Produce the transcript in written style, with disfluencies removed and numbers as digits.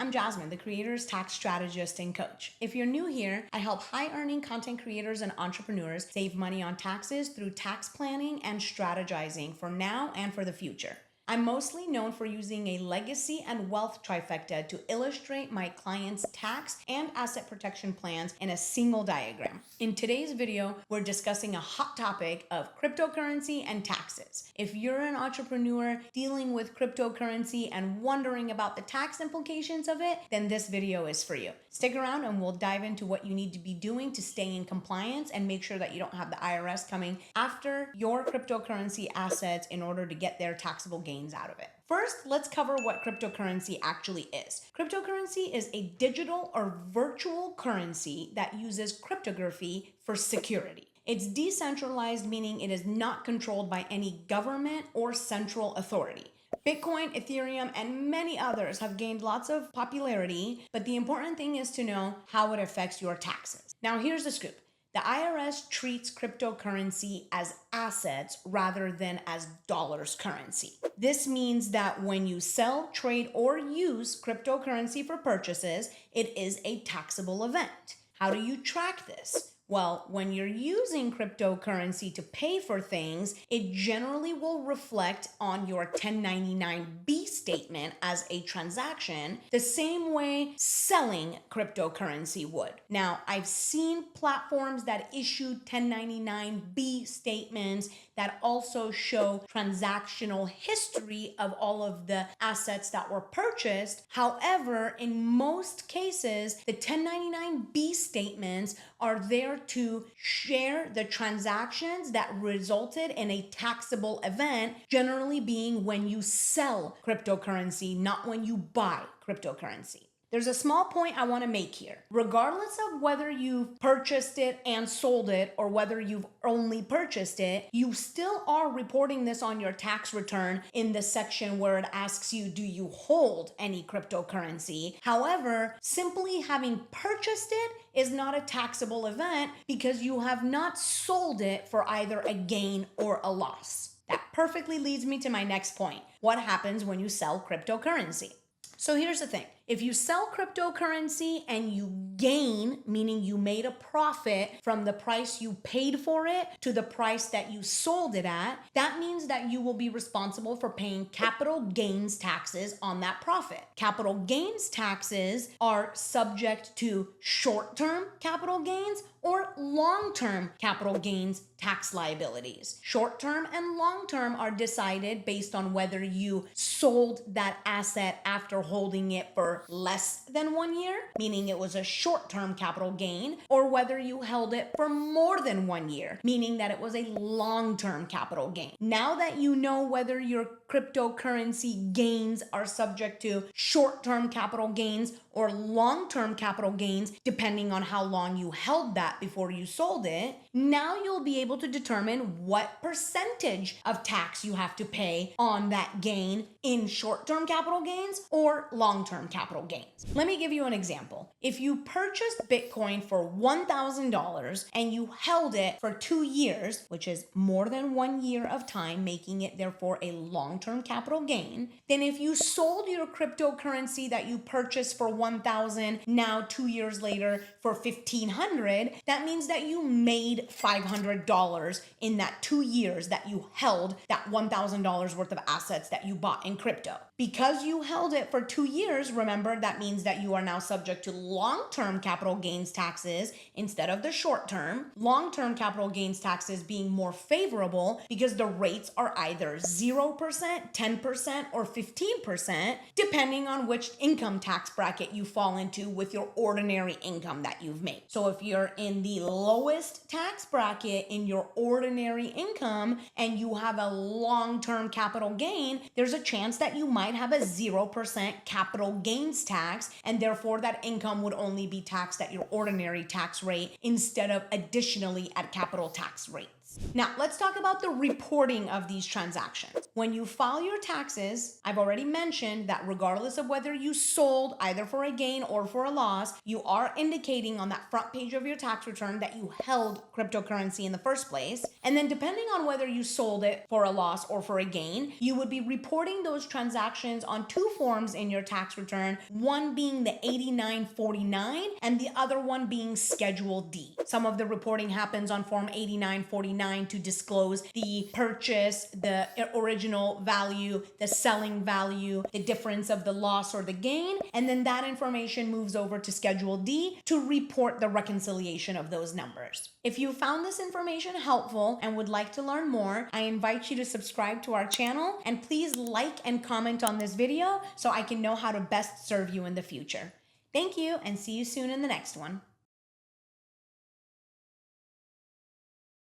I'm Jasmine, the creator's tax strategist and coach. If you're new here, I help high-earning content creators and entrepreneurs save money on taxes through tax planning and strategizing for now and for the future. I'm mostly known for using a legacy and wealth trifecta to illustrate my clients' tax and asset protection plans in a single diagram. In today's video, we're discussing a hot topic of cryptocurrency and taxes. If you're an entrepreneur dealing with cryptocurrency and wondering about the tax implications of it, then this video is for you. Stick around and we'll dive into what you need to be doing to stay in compliance and make sure that you don't have the IRS coming after your cryptocurrency assets in order to get their taxable gains out of it. First, let's cover what cryptocurrency actually is. Cryptocurrency is a digital or virtual currency that uses cryptography for security. It's decentralized, meaning it is not controlled by any government or central authority. Bitcoin, Ethereum, and many others have gained lots of popularity, but the important thing is to know how it affects your taxes. Now, here's the scoop. The IRS treats cryptocurrency as assets rather than as dollars currency. This means that when you sell, trade, or use cryptocurrency for purchases, it is a taxable event. How do you track this? Well, when you're using cryptocurrency to pay for things, it generally will reflect on your 1099-B statement as a transaction, the same way selling cryptocurrency would. Now, I've seen platforms that issue 1099-B statements that also show transactional history of all of the assets that were purchased. However, in most cases, the 1099-B statements are there to share the transactions that resulted in a taxable event, generally being when you sell cryptocurrency, not when you buy cryptocurrency. There's a small point I want to make here. Regardless of whether you've purchased it and sold it or whether you've only purchased it, you still are reporting this on your tax return in the section where it asks you, do you hold any cryptocurrency? However, simply having purchased it is not a taxable event because you have not sold it for either a gain or a loss. That perfectly leads me to my next point. What happens when you sell cryptocurrency? So here's the thing. If you sell cryptocurrency and you gain, meaning you made a profit from the price you paid for it to the price that you sold it at, that means that you will be responsible for paying capital gains taxes on that profit. Capital gains taxes are subject to short-term capital gains or long-term capital gains tax liabilities. Short-term and long-term are decided based on whether you sold that asset after holding it for less than 1 year, meaning it was a short-term capital gain, or whether you held it for more than 1 year, meaning that it was a long-term capital gain. Now that you know whether your cryptocurrency gains are subject to short-term capital gains or long-term capital gains, depending on how long you held that before you sold it, now you'll be able to determine what percentage of tax you have to pay on that gain in short-term capital gains or long-term capital gains. Let me give you an example. If you purchased Bitcoin for $1,000 and you held it for 2 years, which is more than 1 year of time, making it therefore a long-term capital gain, then if you sold your cryptocurrency that you purchased for $1,000 now 2 years later for $1,500, that means that you made $500 in that 2 years that you held that $1,000 worth of assets that you bought in crypto. Because you held it for 2 years, remember, that means that you are now subject to long-term capital gains taxes instead of the short-term. Long-term capital gains taxes being more favorable because the rates are either 0%, 10%, or 15%, depending on which income tax bracket you fall into with your ordinary income that you've made. So if you're in the lowest tax bracket in your ordinary income and you have a long-term capital gain, there's a chance that you might have a 0% capital gains tax, and therefore that income would only be taxed at your ordinary tax rate instead of additionally at capital tax rates. taxes. Now, let's talk about the reporting of these transactions. When you file your taxes, I've already mentioned that regardless of whether you sold either for a gain or for a loss, you are indicating on that front page of your tax return that you held cryptocurrency in the first place. And then depending on whether you sold it for a loss or for a gain, you would be reporting those transactions on two forms in your tax return, one being the 8949 and the other one being Schedule D. Some of the reporting happens on Form 8949 to disclose the purchase, the original value, the selling value, the difference of the loss or the gain, and then that information moves over to Schedule D to report the reconciliation of those numbers. If you found this information helpful and would like to learn more, I invite you to subscribe to our channel and please like and comment on this video so I can know how to best serve you in the future. Thank you and see you soon in the next one.